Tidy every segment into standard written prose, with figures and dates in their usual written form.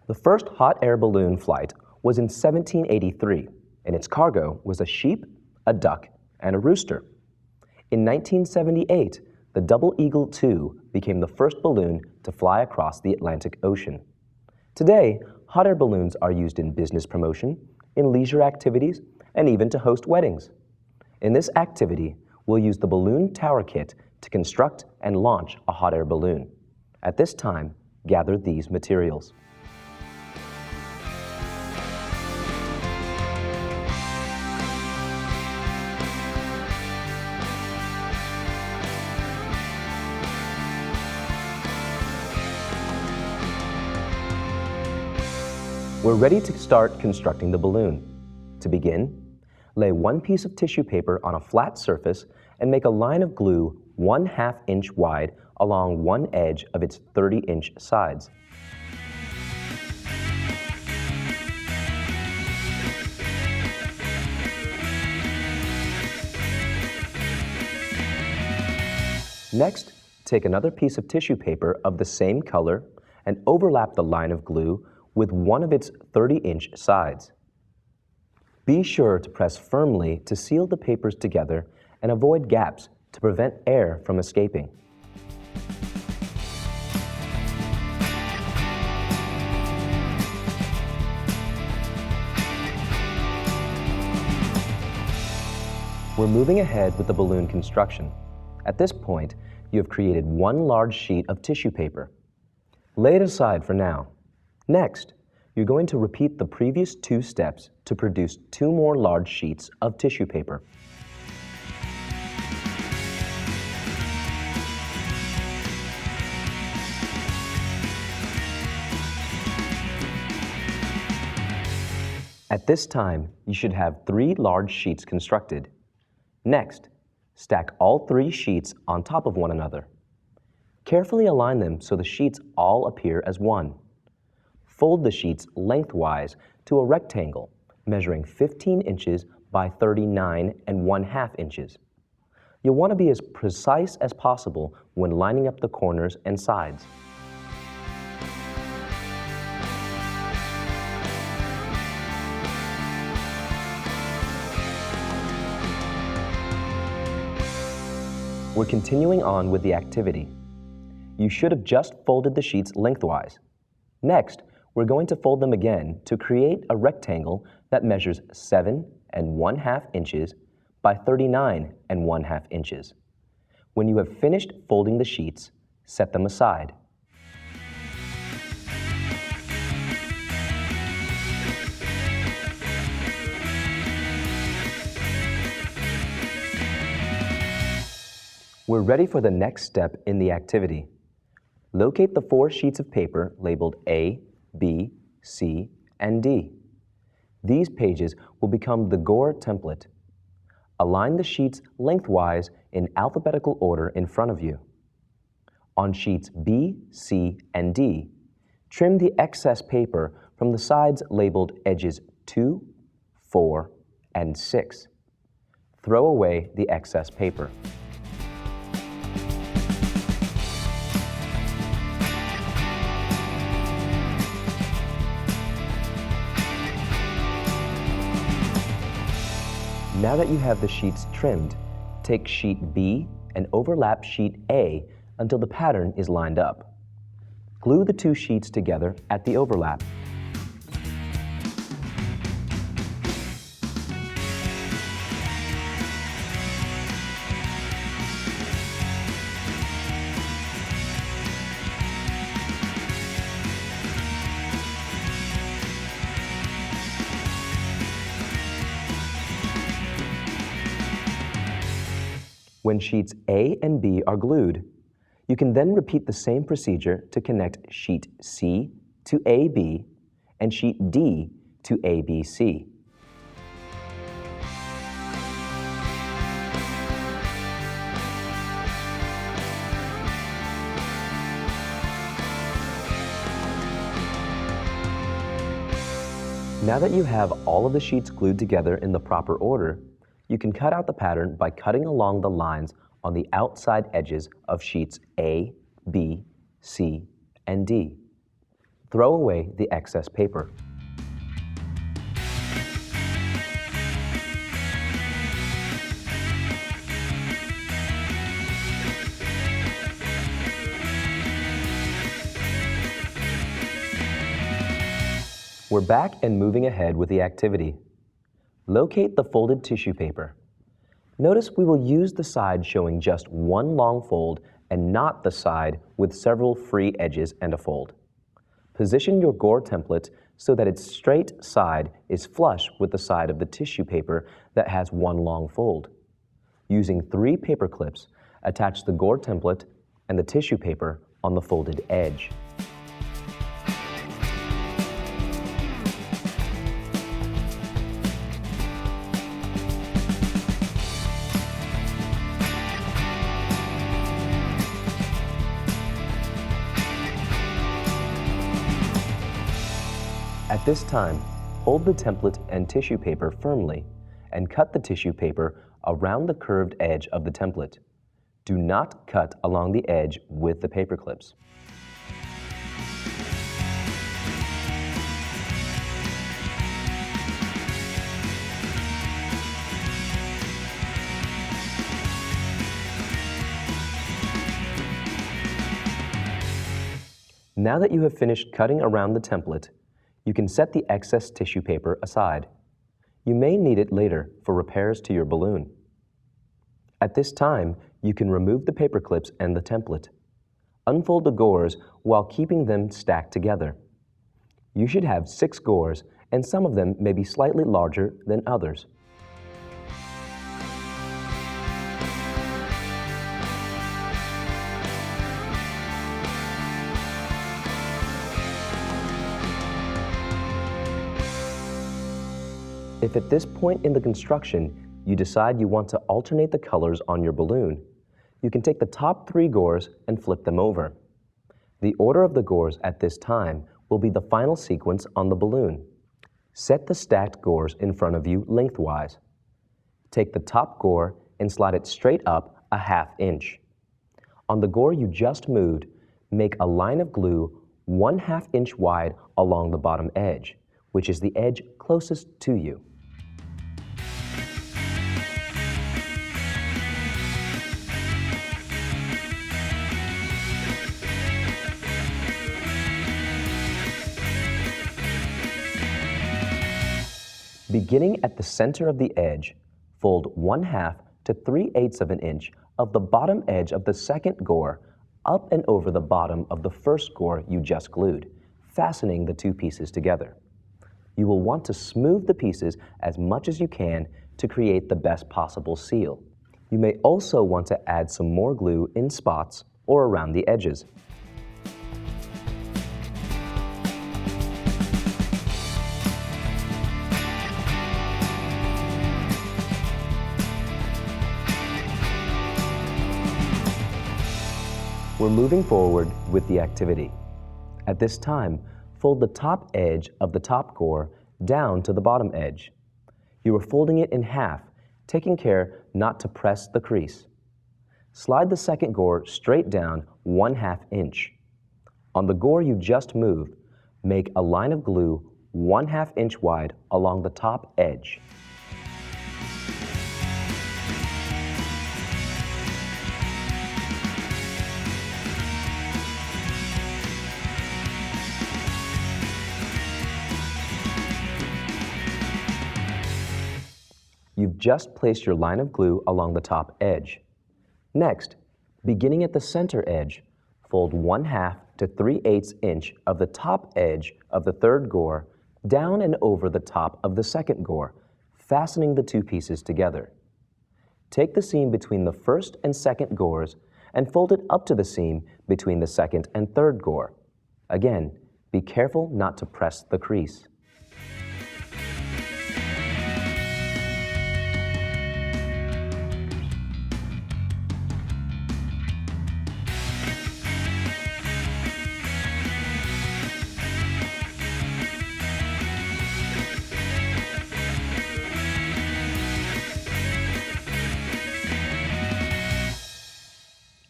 The first hot air balloon flight was in 1783, and its cargo was a sheep, a duck, and a rooster. In 1978, the Double Eagle II became the first balloon to fly across the Atlantic Ocean. Today, hot air balloons are used in business promotion, in leisure activities, and even to host weddings. In this activity, we'll use the balloon tower kit to construct and launch a hot air balloon. At this time, gather these materials. We're ready to start constructing the balloon. To begin, lay one piece of tissue paper on a flat surface and make a line of glue 1/2 inch wide along one edge of its 30-inch sides. Next, take another piece of tissue paper of the same color and overlap the line of glue with one of its 30-inch sides. Be sure to press firmly to seal the papers together and avoid gaps to prevent air from escaping. We're moving ahead with the balloon construction. At this point, you have created one large sheet of tissue paper. Lay it aside for now. Next, you're going to repeat the previous two steps to produce two more large sheets of tissue paper. At this time, you should have 3 large sheets constructed. Next, stack all 3 sheets on top of one another. Carefully align them so the sheets all appear as one. Fold the sheets lengthwise to a rectangle measuring 15 inches by 39 1/2 inches. You'll want to be as precise as possible when lining up the corners and sides. We're continuing on with the activity. You should have just folded the sheets lengthwise. Next, we're going to fold them again to create a rectangle that measures 7 1/2 inches by 39 1/2 inches. When you have finished folding the sheets, set them aside. We're ready for the next step in the activity. Locate the 4 sheets of paper labeled A, B, C, and D. These pages will become the gore template. Align the sheets lengthwise in alphabetical order in front of you. On sheets B, C, and D, trim the excess paper from the sides labeled edges 2, 4, and 6. Throw away the excess paper. Now that you have the sheets trimmed, take sheet B and overlap sheet A until the pattern is lined up. Glue the 2 sheets together at the overlap. When sheets A and B are glued, you can then repeat the same procedure to connect sheet C to AB and sheet D to ABC. Now that you have all of the sheets glued together in the proper order, you can cut out the pattern by cutting along the lines on the outside edges of sheets A, B, C, and D. Throw away the excess paper. We're back and moving ahead with the activity. Locate the folded tissue paper. Notice we will use the side showing just one long fold and not the side with several free edges and a fold. Position your gore template so that its straight side is flush with the side of the tissue paper that has one long fold. Using 3 paper clips, attach the gore template and the tissue paper on the folded edge. At this time, hold the template and tissue paper firmly and cut the tissue paper around the curved edge of the template. Do not cut along the edge with the paper clips. Now that you have finished cutting around the template, you can set the excess tissue paper aside. You may need it later for repairs to your balloon. At this time, you can remove the paper clips and the template. Unfold the gores while keeping them stacked together. You should have 6 gores, and some of them may be slightly larger than others. If at this point in the construction you decide you want to alternate the colors on your balloon, you can take the top 3 gores and flip them over. The order of the gores at this time will be the final sequence on the balloon. Set the stacked gores in front of you lengthwise. Take the top gore and slide it straight up a ½ inch. On the gore you just moved, make a line of glue 1/2 inch wide along the bottom edge, which is the edge closest to you. Beginning at the center of the edge, fold 1/2 to 3/8 of an inch of the bottom edge of the second gore up and over the bottom of the first gore you just glued, fastening the 2 pieces together. You will want to smooth the pieces as much as you can to create the best possible seal. You may also want to add some more glue in spots or around the edges. We're moving forward with the activity. At this time, fold the top edge of the top gore down to the bottom edge. You are folding it in half, taking care not to press the crease. Slide the second gore straight down 1/2 inch. On the gore you just moved, make a line of glue 1/2 inch wide along the top edge. You've just placed your line of glue along the top edge. Next, beginning at the center edge, fold 1/2 to 3/8 inch of the top edge of the third gore down and over the top of the second gore, fastening the 2 pieces together. Take the seam between the first and second gores and fold it up to the seam between the second and third gore. Again, be careful not to press the crease.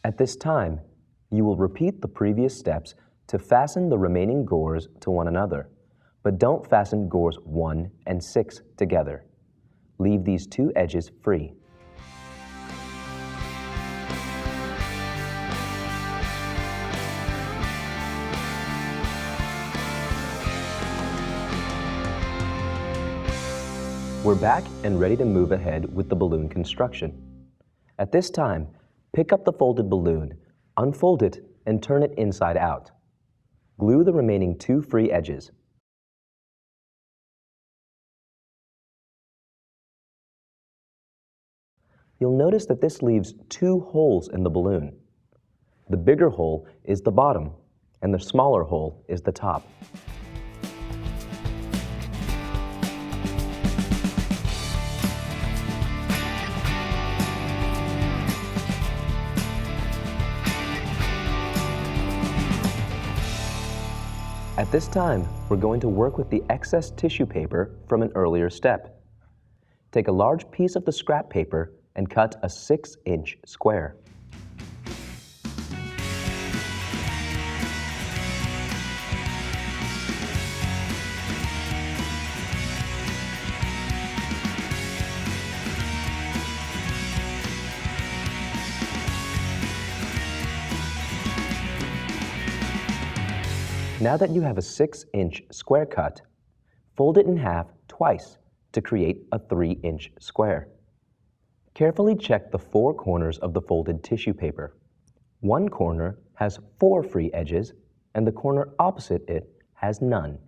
At this time, you will repeat the previous steps to fasten the remaining gores to one another, but don't fasten gores 1 and 6 together. Leave these two edges free. We're back and ready to move ahead with the balloon construction. At this time, pick up the folded balloon, unfold it, and turn it inside out. Glue the remaining two free edges. You'll notice that this leaves two holes in the balloon. The bigger hole is the bottom, and the smaller hole is the top. At this time, we're going to work with the excess tissue paper from an earlier step. Take a large piece of the scrap paper and cut a 6-inch square. Now that you have a 6-inch square cut, fold it in half twice to create a 3-inch square. Carefully check the 4 corners of the folded tissue paper. One corner has 4 free edges, and the corner opposite it has none.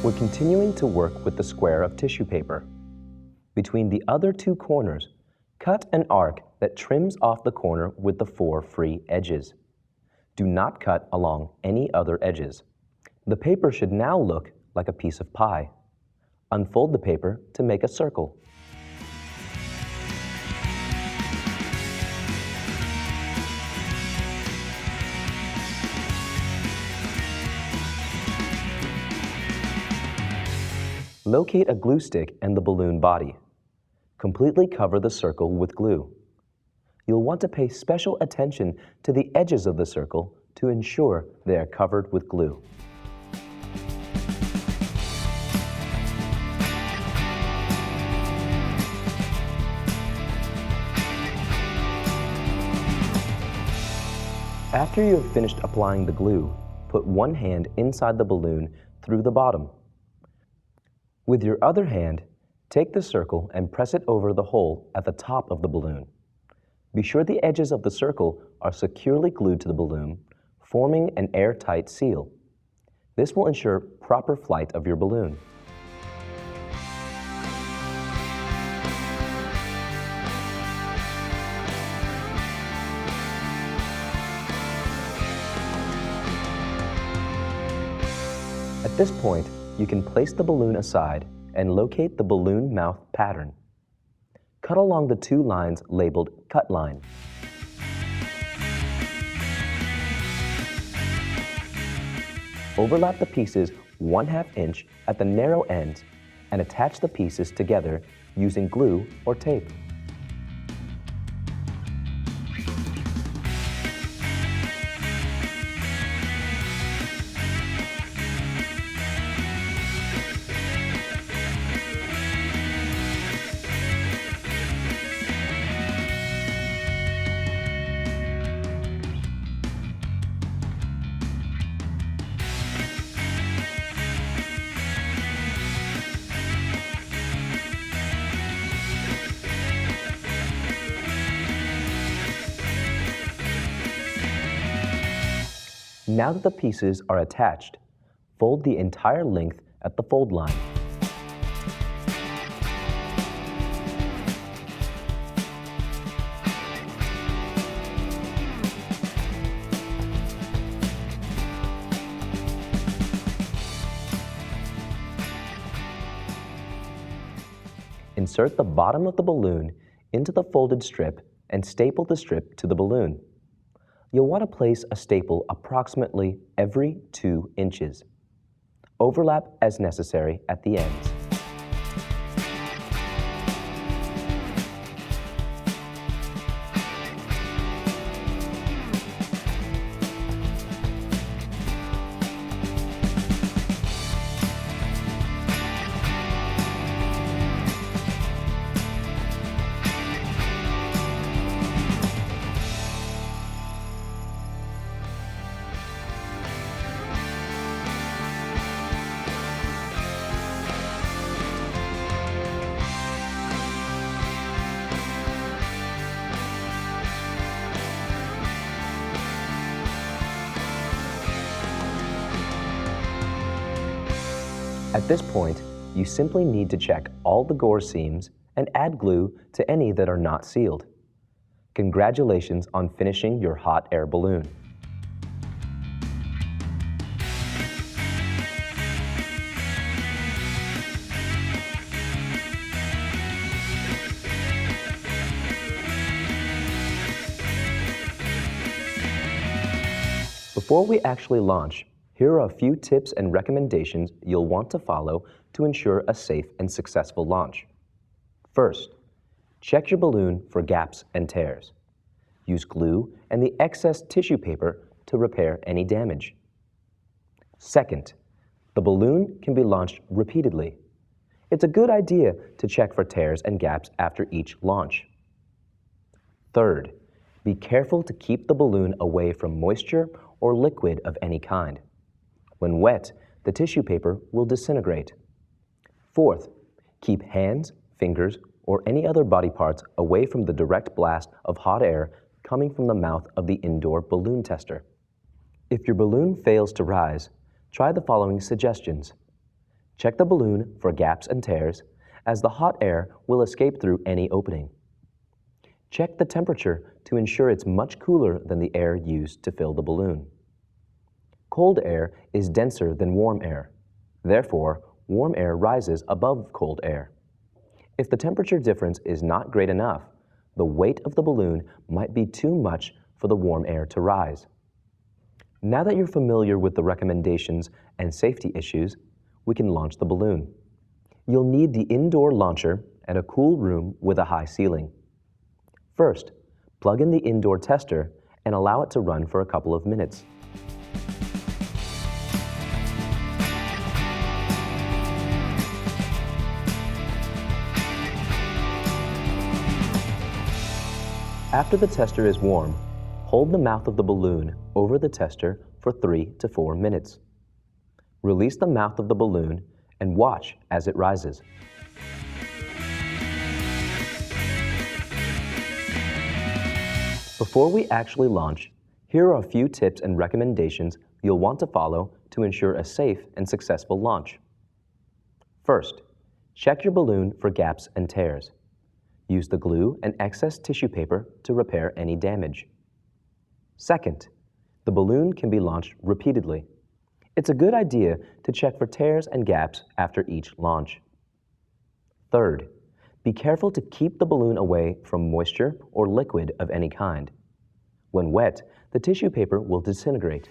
We're continuing to work with the square of tissue paper. Between the other 2 corners, cut an arc that trims off the corner with the 4 free edges. Do not cut along any other edges. The paper should now look like a piece of pie. Unfold the paper to make a circle. Locate a glue stick and the balloon body. Completely cover the circle with glue. You'll want to pay special attention to the edges of the circle to ensure they are covered with glue. After you have finished applying the glue, put one hand inside the balloon through the bottom. With your other hand, take the circle and press it over the hole at the top of the balloon. Be sure the edges of the circle are securely glued to the balloon, forming an airtight seal. This will ensure proper flight of your balloon. At this point, you can place the balloon aside and locate the balloon mouth pattern. Cut along the 2 lines labeled cut line. Overlap the pieces 1/2 inch at the narrow ends and attach the pieces together using glue or tape. Now that the pieces are attached, fold the entire length at the fold line. Insert the bottom of the balloon into the folded strip and staple the strip to the balloon. You'll want to place a staple approximately every 2 inches. Overlap as necessary at the ends. At this point, you simply need to check all the gore seams and add glue to any that are not sealed. Congratulations on finishing your hot air balloon. Before we actually launch, here are a few tips and recommendations you'll want to follow to ensure a safe and successful launch. First, check your balloon for gaps and tears. Use glue and the excess tissue paper to repair any damage. Second, the balloon can be launched repeatedly. It's a good idea to check for tears and gaps after each launch. Third, be careful to keep the balloon away from moisture or liquid of any kind. When wet, the tissue paper will disintegrate. Fourth, keep hands, fingers, or any other body parts away from the direct blast of hot air coming from the mouth of the indoor balloon tester. If your balloon fails to rise, try the following suggestions. Check the balloon for gaps and tears, as the hot air will escape through any opening. Check the temperature to ensure it's much cooler than the air used to fill the balloon. Cold air is denser than warm air. Therefore, warm air rises above cold air. If the temperature difference is not great enough, the weight of the balloon might be too much for the warm air to rise. Now that you're familiar with the recommendations and safety issues, we can launch the balloon. You'll need the indoor launcher and a cool room with a high ceiling. First, plug in the indoor tester and allow it to run for a couple of minutes. After the tester is warm, hold the mouth of the balloon over the tester for 3 to 4 minutes. Release the mouth of the balloon and watch as it rises. Before we actually launch, here are a few tips and recommendations you'll want to follow to ensure a safe and successful launch. First, check your balloon for gaps and tears. Use the glue and excess tissue paper to repair any damage. Second, the balloon can be launched repeatedly. It's a good idea to check for tears and gaps after each launch. Third, be careful to keep the balloon away from moisture or liquid of any kind. When wet, the tissue paper will disintegrate.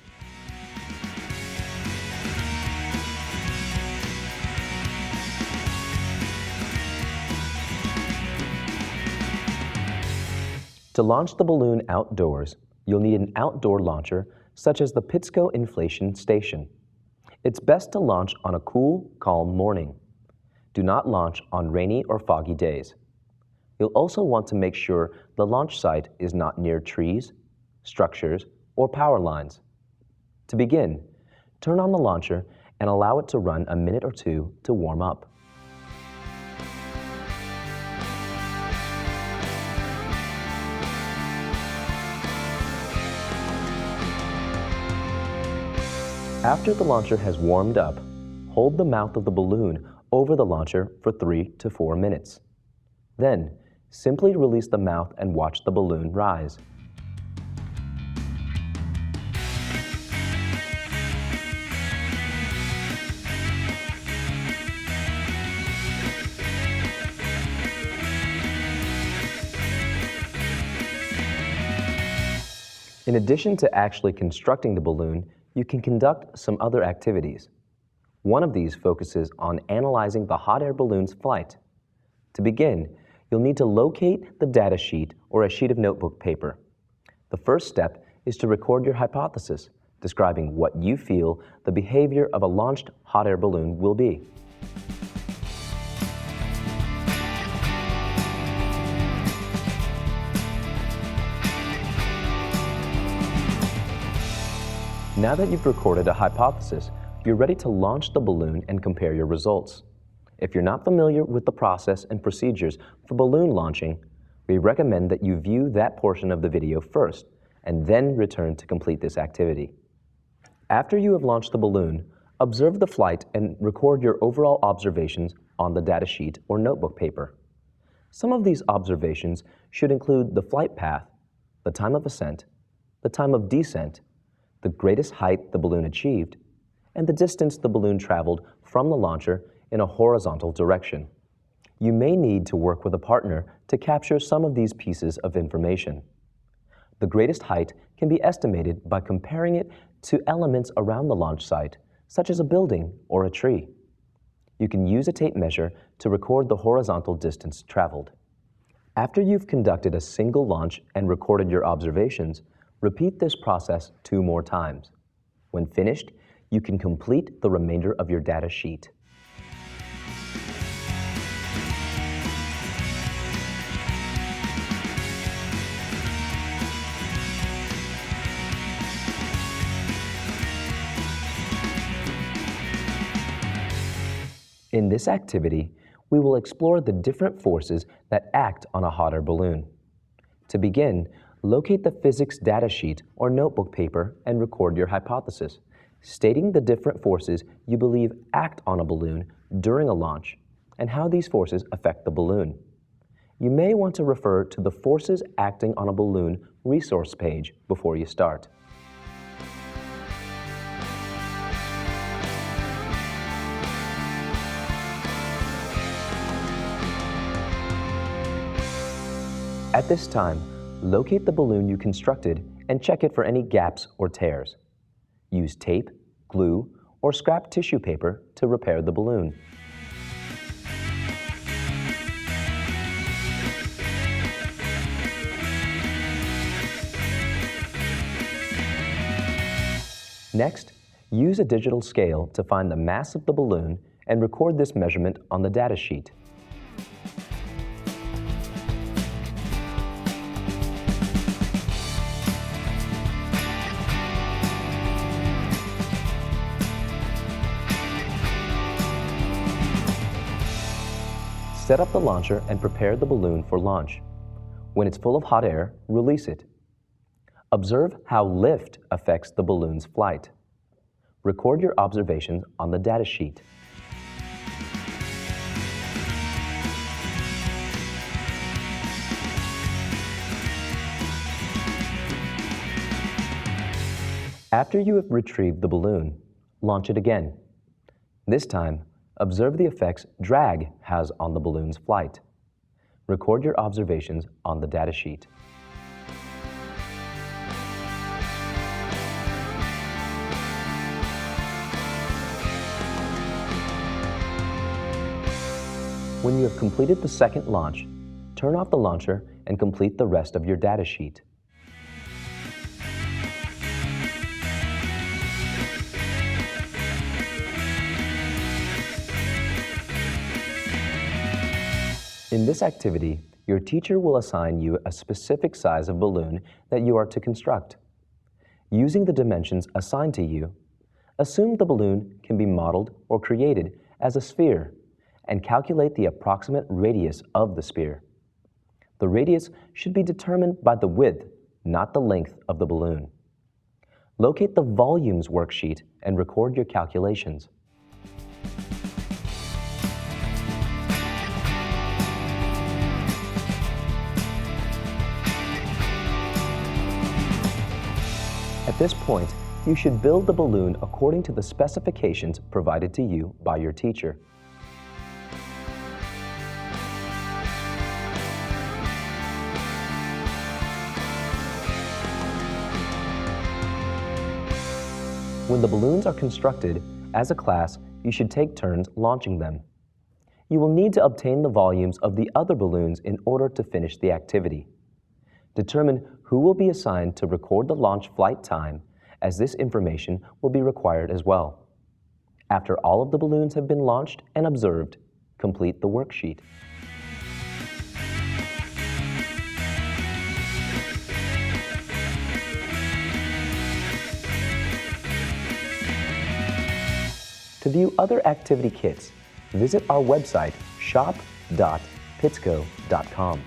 To launch the balloon outdoors, you'll need an outdoor launcher such as the Pittsco Inflation Station. It's best to launch on a cool, calm morning. Do not launch on rainy or foggy days. You'll also want to make sure the launch site is not near trees, structures, or power lines. To begin, turn on the launcher and allow it to run a minute or two to warm up. After the launcher has warmed up, hold the mouth of the balloon over the launcher for 3 to 4 minutes. Then, simply release the mouth and watch the balloon rise. In addition to actually constructing the balloon, you can conduct some other activities. One of these focuses on analyzing the hot air balloon's flight. To begin, you'll need to locate the data sheet or a sheet of notebook paper. The first step is to record your hypothesis, describing what you feel the behavior of a launched hot air balloon will be. Now that you've recorded a hypothesis, you're ready to launch the balloon and compare your results. If you're not familiar with the process and procedures for balloon launching, we recommend that you view that portion of the video first and then return to complete this activity. After you have launched the balloon, observe the flight and record your overall observations on the data sheet or notebook paper. Some of these observations should include the flight path, the time of ascent, the time of descent, the greatest height the balloon achieved, and the distance the balloon traveled from the launcher in a horizontal direction. You may need to work with a partner to capture some of these pieces of information. The greatest height can be estimated by comparing it to elements around the launch site, such as a building or a tree. You can use a tape measure to record the horizontal distance traveled. After you've conducted a single launch and recorded your observations, repeat this process 2 more times. When finished, you can complete the remainder of your data sheet. In this activity, we will explore the different forces that act on a hot air balloon. To begin, locate the physics data sheet or notebook paper and record your hypothesis, stating the different forces you believe act on a balloon during a launch and how these forces affect the balloon. You may want to refer to the Forces Acting on a Balloon resource page before you start. At this time, locate the balloon you constructed and check it for any gaps or tears. Use tape, glue, or scrap tissue paper to repair the balloon. Next, use a digital scale to find the mass of the balloon and record this measurement on the data sheet. Set up the launcher and prepare the balloon for launch. When it's full of hot air, release it. Observe how lift affects the balloon's flight. Record your observations on the data sheet. After you have retrieved the balloon, launch it again. This time, observe the effects drag has on the balloon's flight. Record your observations on the data sheet. When you have completed the second launch, turn off the launcher and complete the rest of your data sheet. In this activity, your teacher will assign you a specific size of balloon that you are to construct. Using the dimensions assigned to you, assume the balloon can be modeled or created as a sphere and calculate the approximate radius of the sphere. The radius should be determined by the width, not the length of the balloon. Locate the volumes worksheet and record your calculations. At this point, you should build the balloon according to the specifications provided to you by your teacher. When the balloons are constructed, as a class, you should take turns launching them. You will need to obtain the volumes of the other balloons in order to finish the activity. Determine who will be assigned to record the launch flight time, as this information will be required as well. After all of the balloons have been launched and observed, complete the worksheet. To view other activity kits, visit our website shop.pitsco.com.